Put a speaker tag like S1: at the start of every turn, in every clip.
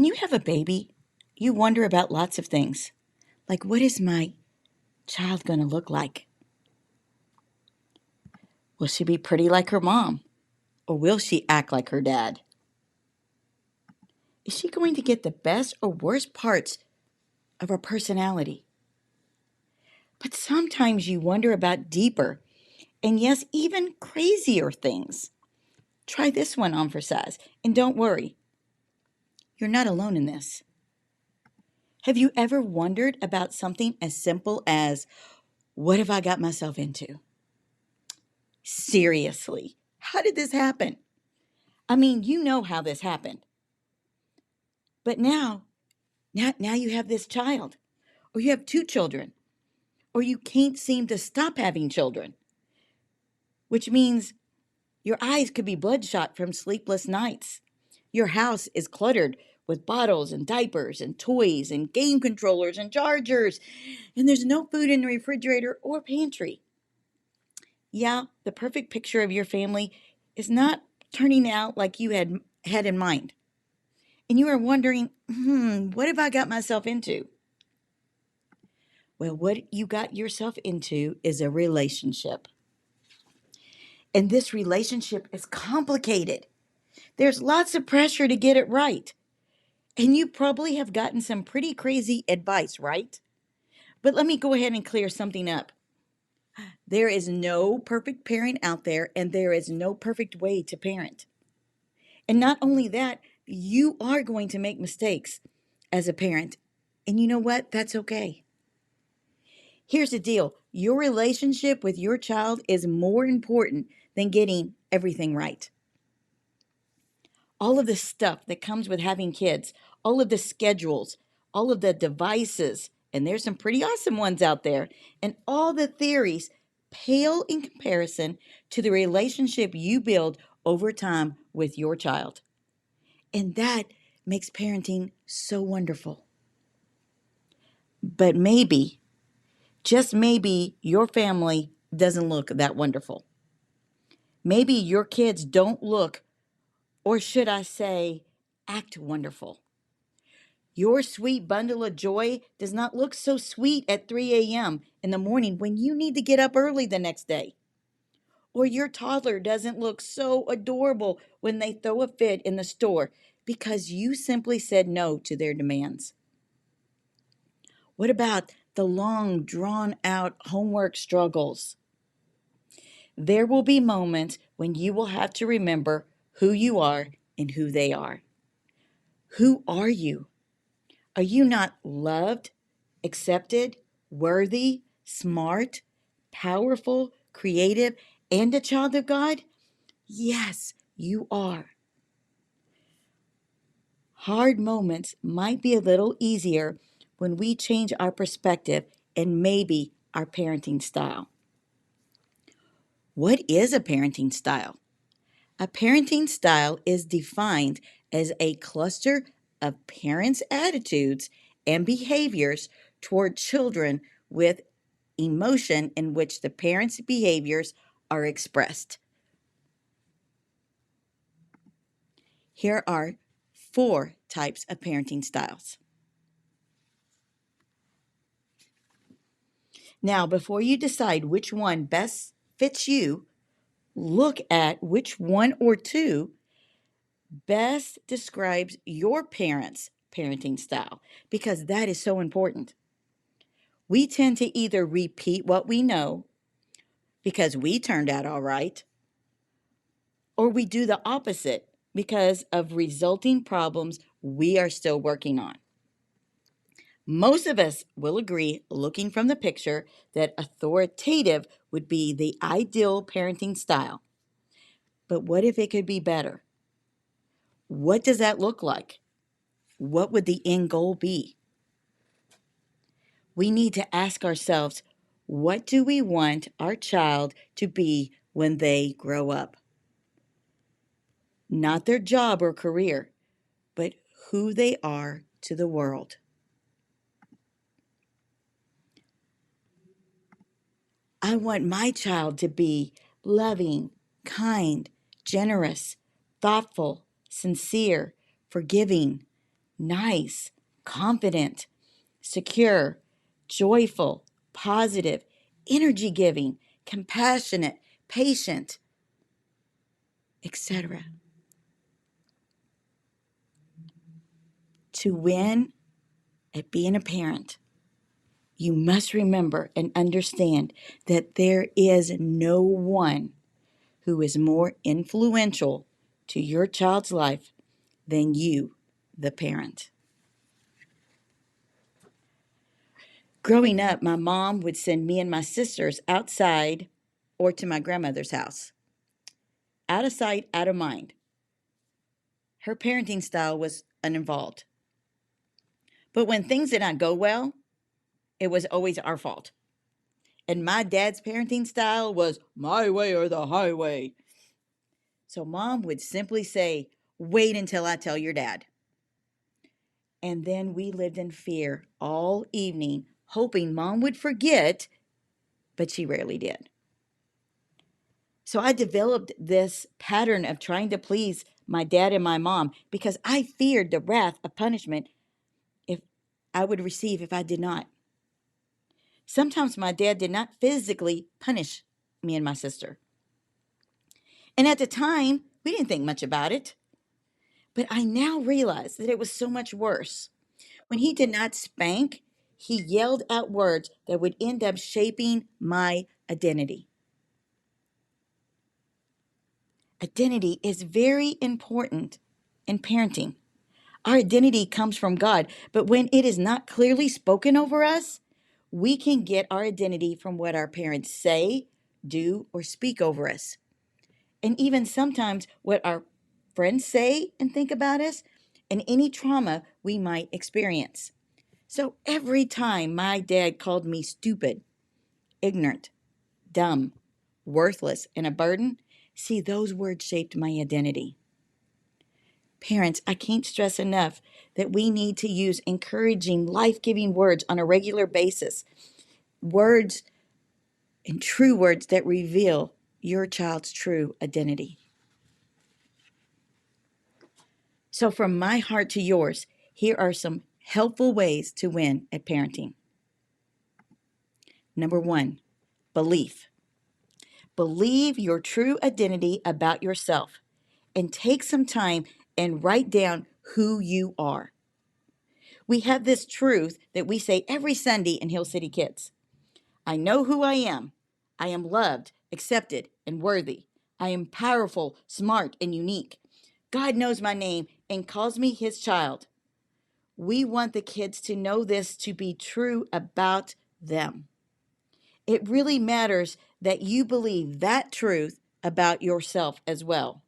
S1: When you have a baby, you wonder about lots of things. Like, what is my child going to look like? Will she be pretty like her mom? Or will she act like her dad? Is she going to get the best or worst parts of her personality? But sometimes you wonder about deeper and, yes, even crazier things. Try this one on for size. And don't worry, you're not alone in this. Have you ever wondered about something as simple as, what have I got myself into? Seriously, how did this happen? I mean, you know how this happened. But now you have this child, or you have two children, or you can't seem to stop having children, which means your eyes could be bloodshot from sleepless nights. Your house is cluttered with bottles and diapers and toys and game controllers and chargers, and there's no food in the refrigerator or pantry. Yeah, the perfect picture of your family is not turning out like you had in mind. And you are wondering, what have I got myself into? Well, what you got yourself into is a relationship. And this relationship is complicated. There's lots of pressure to get it right. And you probably have gotten some pretty crazy advice, right? But let me go ahead and clear something up. There is no perfect parent out there, and there is no perfect way to parent. And not only that, you are going to make mistakes as a parent. And you know what? That's okay. Here's the deal, your relationship with your child is more important than getting everything right. All of the stuff that comes with having kids, all of the schedules, all of the devices, and there's some pretty awesome ones out there, and all the theories pale in comparison to the relationship you build over time with your child. And that makes parenting so wonderful. But maybe, just maybe, your family doesn't look that wonderful. Maybe your kids don't look, or should I say, act wonderful. Your sweet bundle of joy does not look so sweet at 3 a.m. in the morning when you need to get up early the next day. Or your toddler doesn't look so adorable when they throw a fit in the store because you simply said no to their demands. What about the long, drawn out homework struggles? There will be moments when you will have to remember who you are and who they are. Who are you? Are you not loved, accepted, worthy, smart, powerful, creative, and a child of God? Yes, you are. Hard moments might be a little easier when we change our perspective and maybe our parenting style. What is a parenting style? A parenting style is defined as a cluster of parents' attitudes and behaviors toward children with emotion in which the parents' behaviors are expressed. Here are 4 types of parenting styles. Now, before you decide which one best fits you, look at which one or two best describes your parents' parenting style because that is so important. We tend to either repeat what we know because we turned out all right, or we do the opposite because of resulting problems we are still working on. Most of us will agree, looking from the picture, that authoritative would be the ideal parenting style. But what if it could be better? What does that look like? What would the end goal be? We need to ask ourselves, what do we want our child to be when they grow up? Not their job or career, but who they are to the world. I want my child to be loving, kind, generous, thoughtful, sincere, forgiving, nice, confident, secure, joyful, positive, energy giving, compassionate, patient, etc. To win at being a parent, you must remember and understand that there is no one who is more influential to your child's life than you, the parent. Growing up, my mom would send me and my sisters outside or to my grandmother's house. Out of sight, out of mind. Her parenting style was uninvolved. But when things did not go well, it was always our fault. And my dad's parenting style was my way or the highway. So mom would simply say, wait until I tell your dad. And then we lived in fear all evening, hoping mom would forget, but she rarely did. So I developed this pattern of trying to please my dad and my mom because I feared the wrath of punishment if I would receive if I did not. Sometimes my dad did not physically punish me and my sister. And at the time, we didn't think much about it. But I now realize that it was so much worse. When he did not spank, he yelled out words that would end up shaping my identity. Identity is very important in parenting. Our identity comes from God, but when it is not clearly spoken over us, we can get our identity from what our parents say, do, or speak over us. And even sometimes what our friends say and think about us, and any trauma we might experience. So every time my dad called me stupid, ignorant, dumb, worthless, and a burden, see, those words shaped my identity. Parents, I can't stress enough that we need to use encouraging, life giving words on a regular basis. Words and true words that reveal your child's true identity. So, from my heart to yours, here are some helpful ways to win at parenting. Number one, belief. Believe your true identity about yourself and take some time and write down who you are. We have this truth that we say every Sunday in Hill City Kids. I know who I am. I am loved, accepted, and worthy. I am powerful, smart, and unique. God knows my name and calls me his child. We want the kids to know this to be true about them. It really matters that you believe that truth about yourself as well.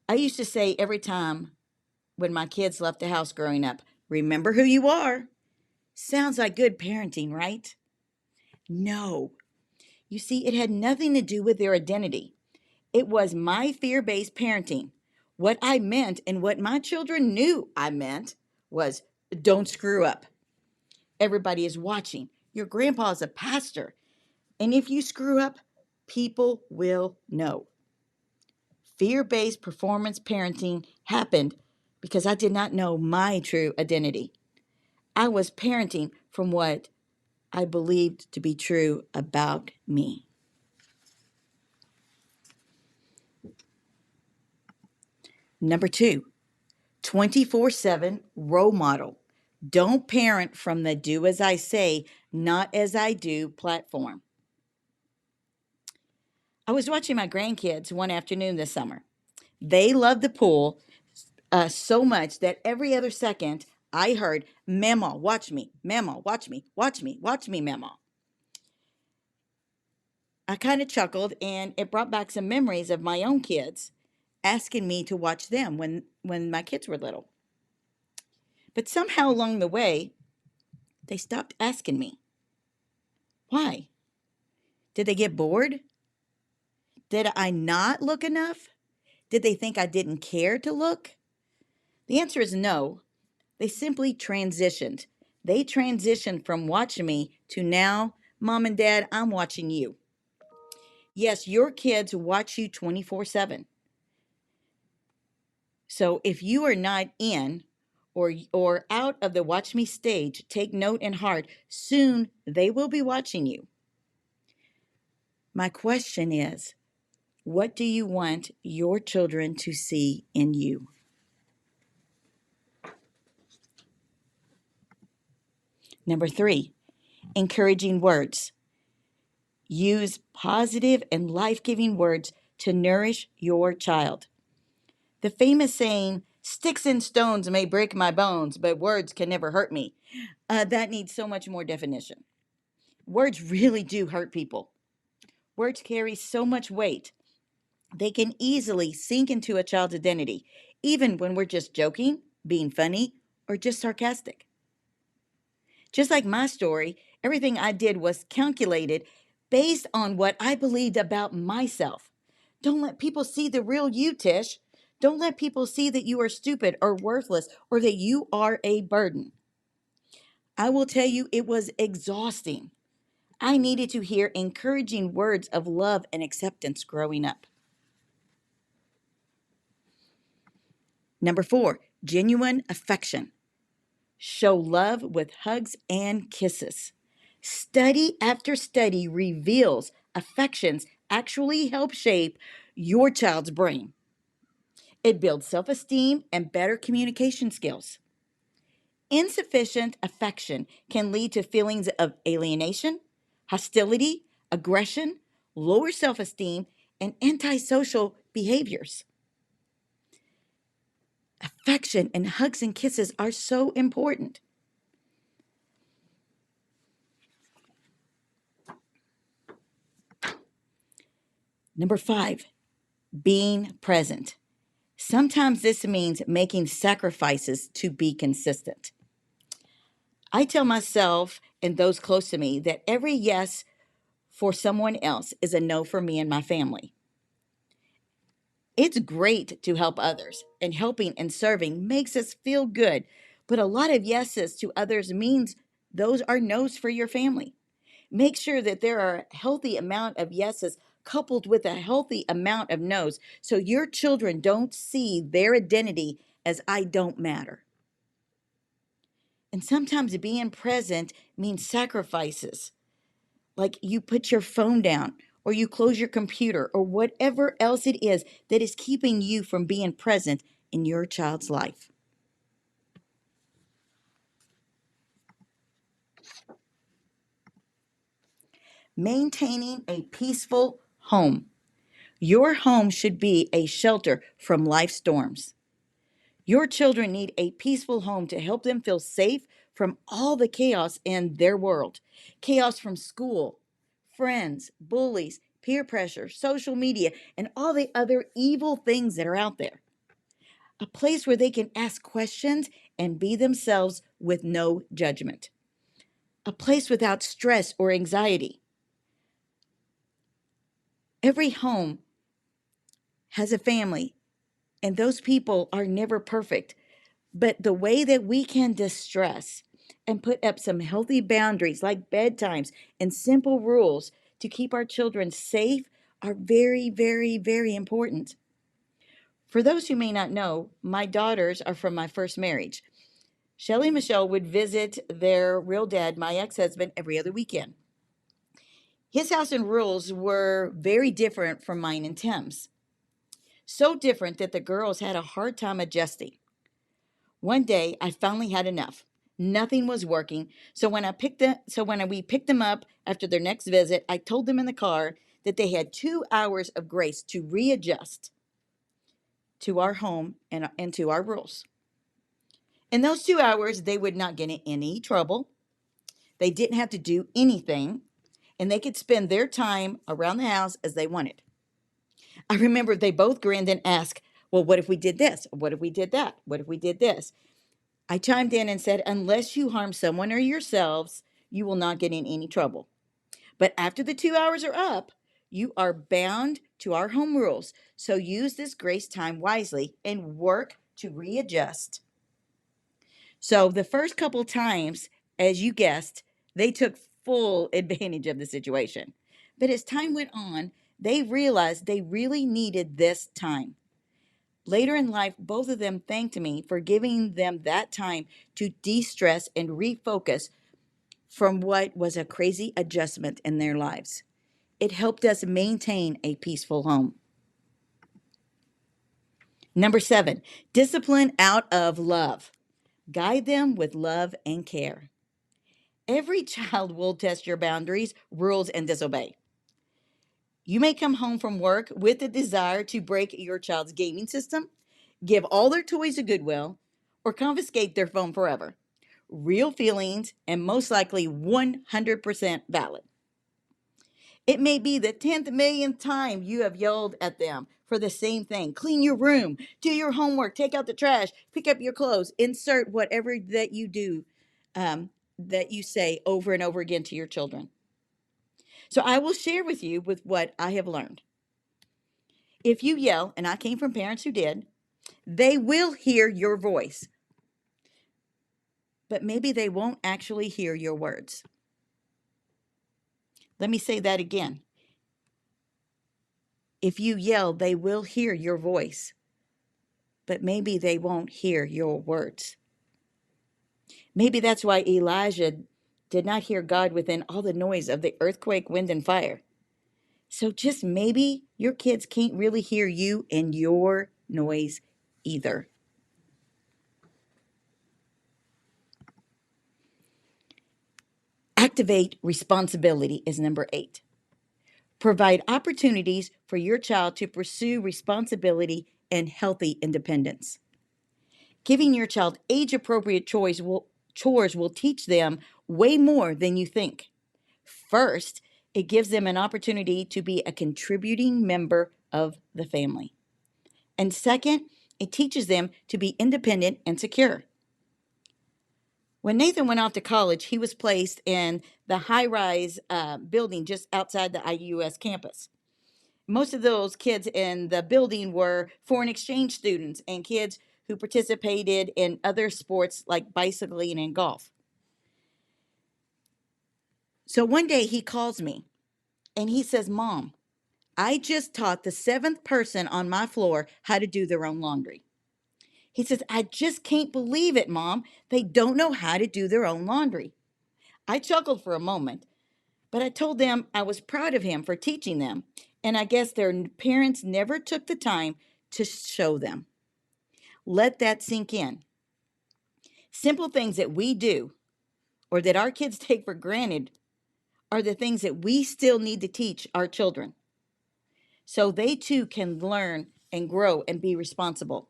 S1: I used to say every time when my kids left the house growing up, remember who you are. Sounds like good parenting, right? No. You see, it had nothing to do with their identity. It was my fear based parenting. What I meant and what my children knew I meant was don't screw up. Everybody is watching. Your grandpa is a pastor. And if you screw up, people will know. Fear based performance parenting happened because I did not know my true identity. I was parenting from what I believed to be true about me. Number two, 24/7 role model. Don't parent from the do as I say, not as I do platform. I was watching my grandkids one afternoon this summer. They loved the pool so much that every other second I heard, Mama, watch me, Mama, watch me, watch me, watch me, Mama. I kind of chuckled and it brought back some memories of my own kids asking me to watch them when my kids were little. But somehow along the way, they stopped asking me. Why? Did they get bored? Did I not look enough? Did they think I didn't care to look? The answer is no. They simply transitioned. They transitioned from watching me to now, Mom and Dad, I'm watching you. Yes, your kids watch you 24/7. So if you are not in or out of the watch me stage, take note and heart. Soon they will be watching you. My question is, what do you want your children to see in you? Number 3, encouraging words. Use positive and life-giving words to nourish your child. The famous saying, sticks and stones may break my bones, but words can never hurt me. That needs so much more definition. Words really do hurt people. Words carry so much weight. They can easily sink into a child's identity, even when we're just joking, being funny, or just sarcastic. Just like my story, everything I did was calculated based on what I believed about myself. Don't let people see the real you, Tish. Don't let people see that you are stupid or worthless or that you are a burden. I will tell you, it was exhausting. I needed to hear encouraging words of love and acceptance growing up. Number 4, genuine affection. Show love with hugs and kisses. Study after study reveals affections actually help shape your child's brain. It builds self esteem and better communication skills. Insufficient affection can lead to feelings of alienation, hostility, aggression, lower self esteem, and antisocial behaviors. Affection and hugs and kisses are so important. Number 5, being present. Sometimes this means making sacrifices to be consistent. I tell myself and those close to me that every yes for someone else is a no for me and my family. It's great to help others, and helping and serving makes us feel good, but a lot of yeses to others means those are no's for your family. Make sure that there are a healthy amount of yeses coupled with a healthy amount of no's so your children don't see their identity as I don't matter. And sometimes being present means sacrifices, like you put your phone down or you close your computer or whatever else it is that is keeping you from being present in your child's life. Maintaining a peaceful home. Your home should be a shelter from life's storms. Your children need a peaceful home to help them feel safe from all the chaos in their world. Chaos from school, friends, bullies, peer pressure, social media, and all the other evil things that are out there. A place where they can ask questions and be themselves with no judgment. A place without stress or anxiety. Every home has a family, and those people are never perfect. But the way that we can distress and put up some healthy boundaries like bedtimes and simple rules to keep our children safe are very, very, very important. For those who may not know, my daughters are from my first marriage. Shelly and Michelle would visit their real dad, my ex husband, every other weekend. His house and rules were very different from mine and Tim's. So different that the girls had a hard time adjusting. One day, I finally had enough. Nothing was working. So when we picked them up after their next visit, I told them in the car that they had 2 hours of grace to readjust to our home and to our rules. In those 2 hours, they would not get in any trouble. They didn't have to do anything, and they could spend their time around the house as they wanted. I remember they both grinned and asked, well, what if we did this? What if we did that? What if we did this? I chimed in and said, unless you harm someone or yourselves, you will not get in any trouble. But after the 2 hours are up, you are bound to our home rules. So use this grace time wisely and work to readjust. So the first couple times, as you guessed, they took full advantage of the situation. But as time went on, they realized they really needed this time. Later in life, both of them thanked me for giving them that time to de stress and refocus from what was a crazy adjustment in their lives. It helped us maintain a peaceful home. Number 7, discipline out of love. Guide them with love and care. Every child will test your boundaries, rules, and disobey. You may come home from work with a desire to break your child's gaming system, give all their toys to Goodwill, or confiscate their phone forever. Real feelings and most likely 100% valid. It may be the 10th millionth time you have yelled at them for the same thing. Clean your room, do your homework, take out the trash, pick up your clothes, insert whatever that you do, that you say over and over again to your children. So I will share with you with what I have learned. If you yell, and I came from parents who did, they will hear your voice, but maybe they won't actually hear your words. Let me say that again. If you yell, they will hear your voice, but maybe they won't hear your words. Maybe that's why Elijah did not hear God within all the noise of the earthquake, wind, and fire. So just maybe your kids can't really hear you and your noise either. Activate responsibility is number 8. Provide opportunities for your child to pursue responsibility and healthy independence. Giving your child age appropriate chores will teach them way more than you think. First, it gives them an opportunity to be a contributing member of the family. And second, it teaches them to be independent and secure. When Nathan went off to college, he was placed in the high rise building just outside the IUS campus. Most of those kids in the building were foreign exchange students and kids who participated in other sports like bicycling and golf. So one day he calls me and he says, "Mom, I just taught the 7th person on my floor how to do their own laundry." He says, "I just can't believe it, Mom. They don't know how to do their own laundry." I chuckled for a moment, but I told them I was proud of him for teaching them, and I guess their parents never took the time to show them. Let that sink in. Simple things that we do or that our kids take for granted are the things that we still need to teach our children so they too can learn and grow and be responsible.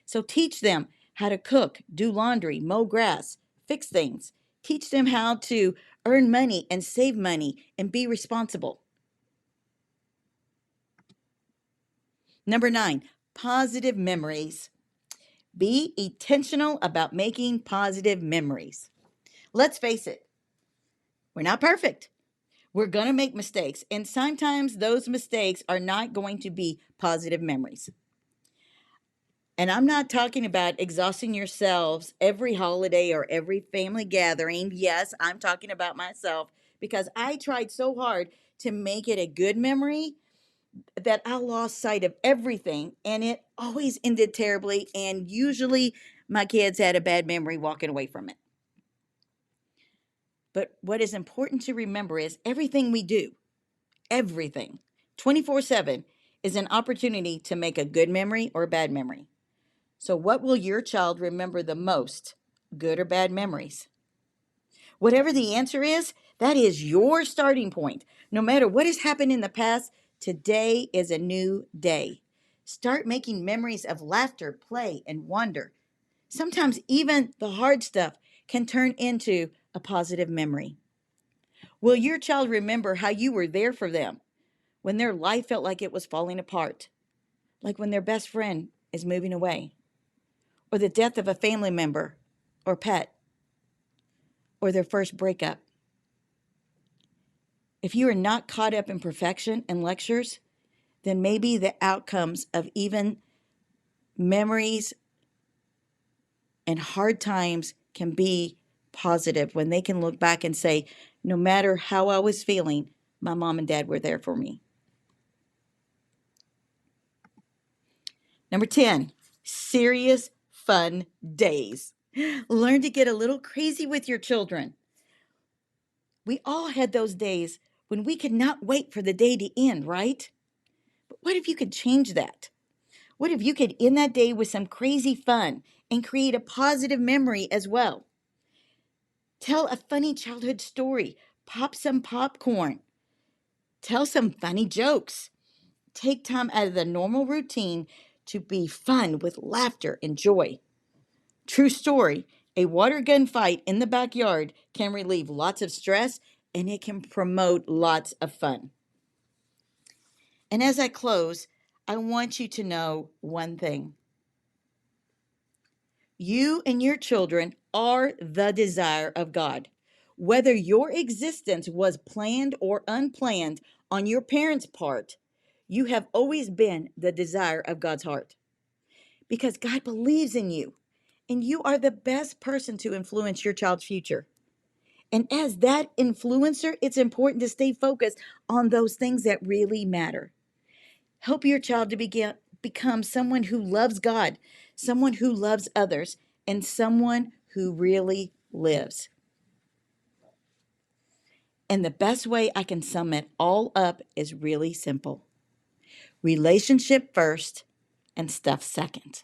S1: So teach them how to cook, do laundry, mow grass, fix things. Teach them how to earn money and save money and be responsible. Number 9, positive memories. Be intentional about making positive memories. Let's face it, we're not perfect. We're going to make mistakes, and sometimes those mistakes are not going to be positive memories. And I'm not talking about exhausting yourselves every holiday or every family gathering. Yes, I'm talking about myself because I tried so hard to make it a good memory that I lost sight of everything, and it always ended terribly. And usually my kids had a bad memory walking away from it. But what is important to remember is everything we do, everything, 24/7, is an opportunity to make a good memory or a bad memory. So, what will your child remember the most, good or bad memories? Whatever the answer is, that is your starting point. No matter what has happened in the past, today is a new day. Start making memories of laughter, play, and wonder. Sometimes even the hard stuff can turn into a positive memory. Will your child remember how you were there for them when their life felt like it was falling apart, like when their best friend is moving away, or the death of a family member or pet, or their first breakup? If you are not caught up in perfection and lectures, then maybe the outcomes of even memories and hard times can be positive when they can look back and say, no matter how I was feeling, my mom and dad were there for me. Number 10, serious fun days. Learn to get a little crazy with your children. We all had those days when we could not wait for the day to end, right? But what if you could change that? What if you could end that day with some crazy fun and create a positive memory as well? Tell a funny childhood story, pop some popcorn, tell some funny jokes. Take time out of the normal routine to be fun with laughter and joy. True story, a water gun fight in the backyard can relieve lots of stress and it can promote lots of fun. And as I close, I want you to know one thing. You and your children are the desire of God. Whether your existence was planned or unplanned on your parents' part, you have always been the desire of God's heart because God believes in you and you are the best person to influence your child's future. And as that influencer, it's important to stay focused on those things that really matter. Help your child to become someone who loves God, someone who loves others, and someone who really lives. And the best way I can sum it all up is really simple: relationship first and stuff second.